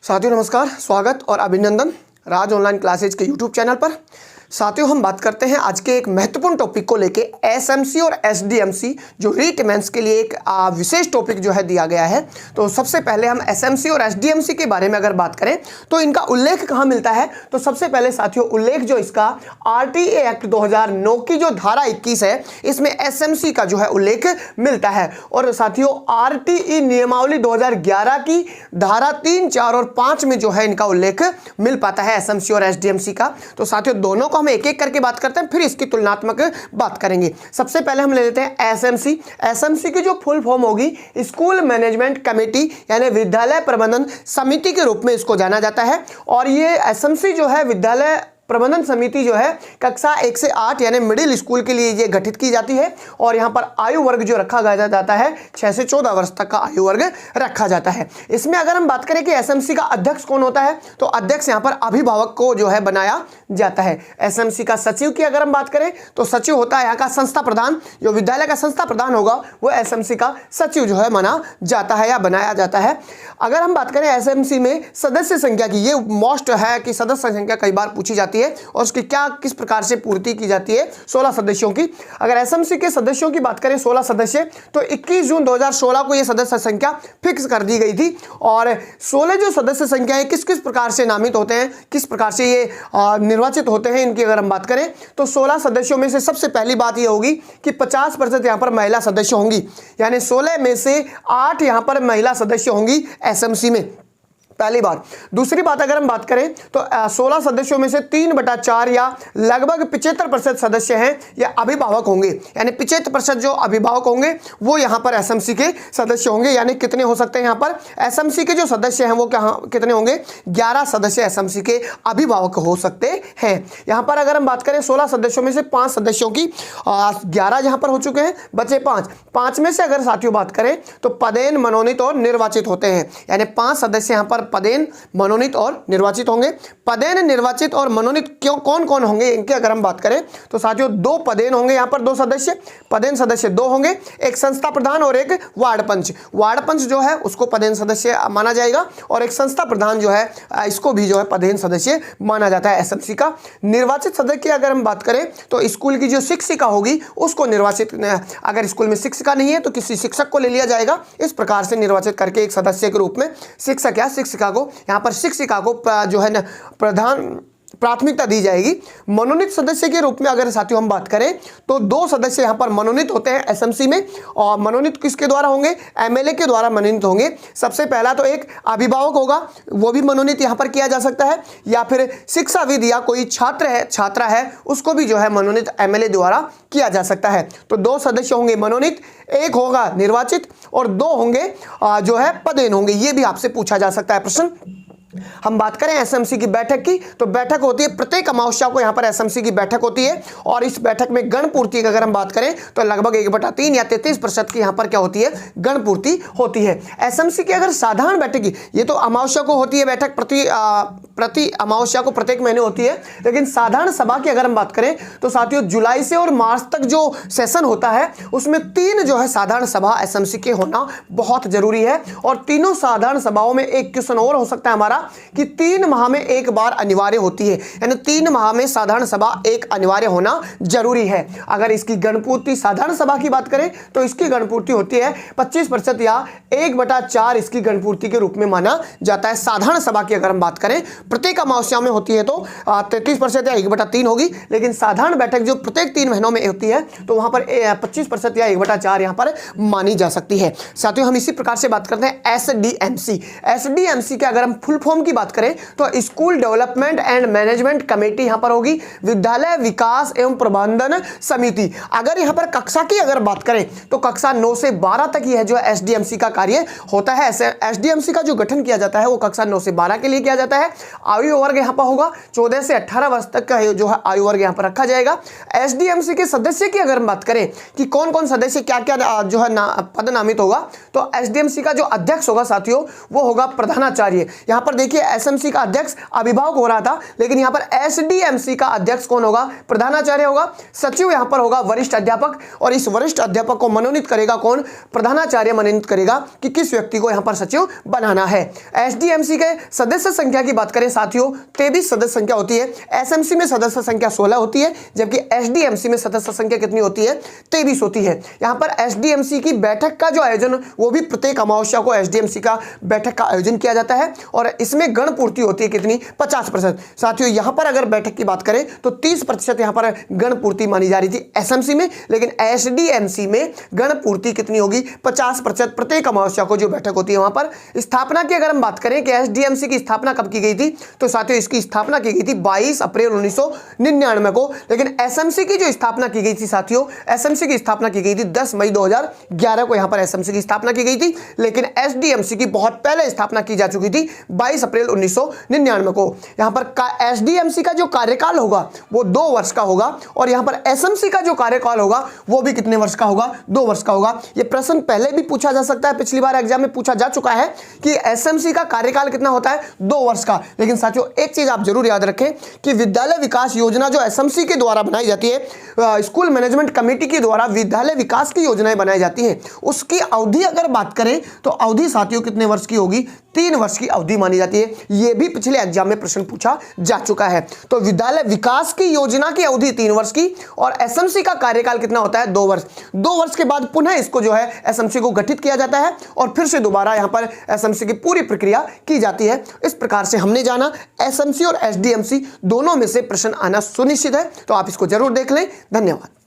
साथियों नमस्कार, स्वागत और अभिनंदन राज ऑनलाइन क्लासेज के यूट्यूब चैनल पर। साथियों हम बात करते हैं आज के एक महत्वपूर्ण टॉपिक को लेके एसएमसी और एसडीएमसी जो रीट मेंस के लिए एक विशेष टॉपिक जो है दिया गया है। तो सबसे पहले हम एसएमसी और एसडीएमसी के बारे में अगर बात करें तो इनका उल्लेख कहाँ मिलता है, तो सबसे पहले साथियों उल्लेख जो इसका आरटीए एक्ट 2009 की जो धारा 21 है इसमें एसएमसी का जो है उल्लेख मिलता है। और साथियों आरटीई नियमावली 2011 की धारा 3, 4 और 5 में जो है इनका उल्लेख मिल पाता है एसएमसी और एसडीएमसी का। तो साथियों दोनों को हम एक एक करके बात करते हैं, फिर इसकी तुलनात्मक बात करेंगे। सबसे पहले हम ले लेते हैं एसएमसी। एसएमसी की जो फुल फॉर्म होगी स्कूल मैनेजमेंट कमेटी यानी विद्यालय प्रबंधन समिति के रूप में इसको जाना जाता है। और ये एसएमसी जो है विद्यालय प्रबंधन समिति जो है कक्षा 1 से 8 यानी मिडिल स्कूल के लिए ये गठित की जाती है। और यहाँ पर आयु वर्ग जो रखा जाता है 6 से 14 वर्ष तक का आयु वर्ग रखा जाता है। इसमें अगर हम बात करें कि एसएमसी का अध्यक्ष कौन होता है, तो अध्यक्ष यहाँ पर अभिभावक को जो है बनाया जाता है। एसएमसी का सचिव की अगर हम बात करें तो सचिव होता है यहाँ का संस्था प्रधान। जो विद्यालय का संस्था प्रधान होगा वो एसएमसी का सचिव जो है माना जाता है या बनाया जाता है। अगर हम बात करें एसएमसी में सदस्य संख्या की, ये मोस्ट है कि सदस्य संख्या कई बार पूछी जाती है और उसकी क्या किस प्रकार से पूर्ति की जाती है 16 सदस्यों की। अगर एसएमसी के सदस्यों की बात करें 16 सदस्य, तो 21 जून 2016 को यह सदस्य संख्या फिक्स कर दी गई थी। और 16 जो सदस्य संख्या है किस किस प्रकार से नामित होते हैं, किस प्रकार से ये निर्वाचित होते हैं, इनकी अगर हम बात करें तो 16 सदस्यों में से सबसे पहली बात यह होगी कि 50% यहाँ पर महिला सदस्य होंगी, यानी 16 में से 8 यहाँ पर महिला सदस्य होंगी एसएमसी में, पहली बात। दूसरी बात अगर हम बात करें तो 16 सदस्यों में से 3/4 या लगभग 75% सदस्य हैं या अभिभावक होंगे, यानी 75% जो अभिभावक होंगे वो यहाँ पर एसएमसी के सदस्य होंगे। यानी कितने हो सकते हैं यहाँ पर एसएमसी के जो सदस्य हैं वो कितने होंगे, 11 सदस्य एसएमसी के अभिभावक हो सकते हैं। यहाँ पर अगर हम बात करें 16 सदस्यों में से 5 सदस्यों की 11 यहाँ पर हो चुके हैं, बचे 5 में से अगर साथियों बात करें तो पदेन मनोनीत और निर्वाचित होते हैं, यानी 5 सदस्य यहाँ पर पदेन मनोनीत और निर्वाचित होंगे। पदेन निर्वाचित और मनोनीत क्यों कौन कौन होंगे इनकी अगर हम बात करें तो साथियों 2 पदेन होंगे, यहाँ पर 2 सदस्य, पदेन सदस्य 2 होंगे, एक संस्था प्रधान और एक वार्ड पंच। वार्ड पंच जो है उसको पदेन सदस्य माना जाएगा और एक संस्था प्रधान जो है इसको भी जो है पदेन सदस्य माना जाता है एसएमसी का। निर्वाचित सदस्य की अगर हम बात करें तो स्कूल की जो शिक्षिका होगी उसको निर्वाचित, अगर स्कूल में शिक्षिका नहीं है तो किसी शिक्षक को ले लिया जाएगा। इस प्रकार से निर्वाचित करके एक सदस्य के रूप में शिक्षक या शिक्षिका को, यहाँ पर शिक्षिका को जो है ना प्रधान प्राथमिकता दी जाएगी। मनोनीत सदस्य के रूप में अगर साथियों हम बात करें तो 2 सदस्य यहाँ पर मनोनीत होते हैं एसएमसी में। और मनोनीत किसके द्वारा होंगे, एमएलए के द्वारा मनोनीत होंगे। सबसे पहला तो एक अभिभावक होगा, वो भी मनोनीत यहाँ पर किया जा सकता है, या फिर शिक्षाविद या कोई छात्रा है उसको भी जो है मनोनीत एमएलए द्वारा किया जा सकता है। तो 2 सदस्य होंगे मनोनीत, 1 होगा निर्वाचित और 2 होंगे जो है पदेन होंगे। ये भी आपसे पूछा जा सकता है प्रश्न। हम बात करें एसएमसी की बैठक की, तो बैठक होती है प्रत्येक अमावस्या को यहाँ पर एसएमसी की बैठक होती है। और इस बैठक में गण पूर्ति की अगर हम बात करें तो लगभग 1/3 या 33% की यहाँ पर क्या होती है, गण पूर्ति होती है। एसएमसी की अगर साधारण बैठक की, ये तो अमावस्या को होती है बैठक, प्रति अमावस्या को प्रत्येक महीने होती है। लेकिन साधारण सभा की अगर हम बात करें तो साथियों जुलाई से और मार्च तक जो सेशन होता है उसमें 3 जो है साधारण सभा एसएमसी के होना बहुत जरूरी है। और तीनों साधारण सभाओं में एक क्वेश्चन और हो सकता है हमारा कि 3 माह में एक बार अनिवार्य होती है, यानी 3 माह में साधारण सभा एक अनिवार्य होना जरूरी है। अगर इसकी गणपूर्ति साधारण सभा की बात करें तो इसकी गणपूर्ति होती है 25% या 1/4 इसकी गणपूर्ति के रूप में माना जाता है। साधारण सभा की अगर हम बात करें प्रत्येक अमावस्या में होती है तो 33% या 1/3 होगी, लेकिन साधारण बैठक जो प्रत्येक 3 महीनों में होती है तो वहां पर 25% या 1/4 यहां पर मानी जा सकती है। साथियों हम इसी प्रकार से बात करते हैं एसडीएमसी। एसडीएमसी के अगर हम फुल फॉर्म की बात करें तो school development and management committee यहां पर होगी, विद्यालय विकास एवं प्रबंधन समिति। अगर यहां पर कक्षा की अगर बात करें तो कक्षा 9 से 12 तक यह जो एसडीएमसी का कार्य होता है। एसडीएमसी का जो गठन किया जाता है वो कक्षा 9 से 12 के लिए किया जाता है। आयु वर्ग यहां पर होगा 14 से 18 वर्ष तक का जो है आयु वर्ग यहां पर रखा जाएगा। एसडीएमसी के सदस्य की अगर हम बात करें कि कौन कौन सदस्य क्या क्या जो है पद नामित होगा, तो एसडीएमसी का जो अध्यक्ष होगा साथियों वो होगा प्रधानाचार्य। यहां पर देखिए एसएमसी का अध्यक्ष अभिभावक हो रहा था, लेकिन यहाँ पर एसडीएमसी का अध्यक्ष कौन होगा? प्रधानाचार्य होगा। सचिव यहाँ पर होगा वरिष्ठ अध्यापक, और इस वरिष्ठ अध्यापक को मनोनीत करेगा कौन? प्रधानाचार्य मनोनीत करेगा कि किस व्यक्ति को यहाँ पर सचिव बनाना है। एसडीएमसी के सदस्य संख्या की बात करें साथियों, 23 सदस्य संख्या होती है। एसएमसी में सदस्य संख्या 16 होती है, जबकि एसडीएमसी में सदस्य संख्या कितनी होती है? 23 होती है। यहाँ पर एसडीएमसी की बैठक का जो आयोजन, वो भी प्रत्येक अमावस्या को एसडीएमसी का बैठक का आयोजन किया जाता है, और इसमें गण पूर्ति होती है कितनी? 50%। साथियों यहाँ पर अगर बैठक की बात करें तो 30% यहाँ पर गण पूर्ति मानी जा रही थी एसएमसी में, लेकिन एसडीएमसी में गण पूर्ति कितनी होगी? 50%। प्रत्येक अमावस्या को जो बैठक होती है वहां पर। स्थापना की अगर हम बात करें कि एसडीएमसी की स्थापना कब की गई थी, तो साथियों इसकी स्थापना की गई थी 22 अप्रैल 1999 को, लेकिन एसएमसी की जो स्थापना की गई थी साथियों, एसएमसी की स्थापना की गई थी 10 मई 2011 को यहाँ पर एसएमसी की स्थापना की गई थी, लेकिन एसडीएमसी की बहुत पहले स्थापना की जा चुकी थी 22 अप्रैल 1999 को। यहाँ पर एसडीएमसी का जो कार्यकाल होगा वो 2 वर्ष का होगा, और यहाँ पर एसएमसी का जो कार्यकाल होगा वो भी कितने वर्ष का होगा? 2 वर्ष का होगा। ये प्रश्न पहले भी पूछा जा सकता है, पिछली बार एग्जाम में पूछा जा चुका है कि एसएमसी का कार्यकाल कितना होता है? 2 वर्ष का। लेकिन साथियों एक चीज आप जरूर याद रखें कि विद्यालय विकास योजना जो एसएमसी के द्वारा बनाई जाती है, स्कूल मैनेजमेंट कमेटी के द्वारा विद्यालय विकास की योजनाएं बनाई जाती हैं, उसकी अवधि अगर बात करें तो अवधि साथियों कितने वर्ष की होगी? 3 वर्ष की अवधि मानी जाती है। यह भी पिछले एग्जाम में प्रश्न पूछा जा चुका है। तो विद्यालय विकास की योजना की अवधि 3 वर्ष की, और एसएमसी का कार्यकाल कितना होता है? 2 वर्ष। 2 वर्ष के बाद पुनः इसको जो है एसएमसी को गठित किया जाता है, और फिर से दोबारा यहां पर एसएमसी की पूरी प्रक्रिया की जाती है। इस प्रकार से हमने जाना एसएमसी और एसडीएमसी दोनों में से प्रश्न आना सुनिश्चित है, तो आप इसको जरूर देख लें। धन्यवाद।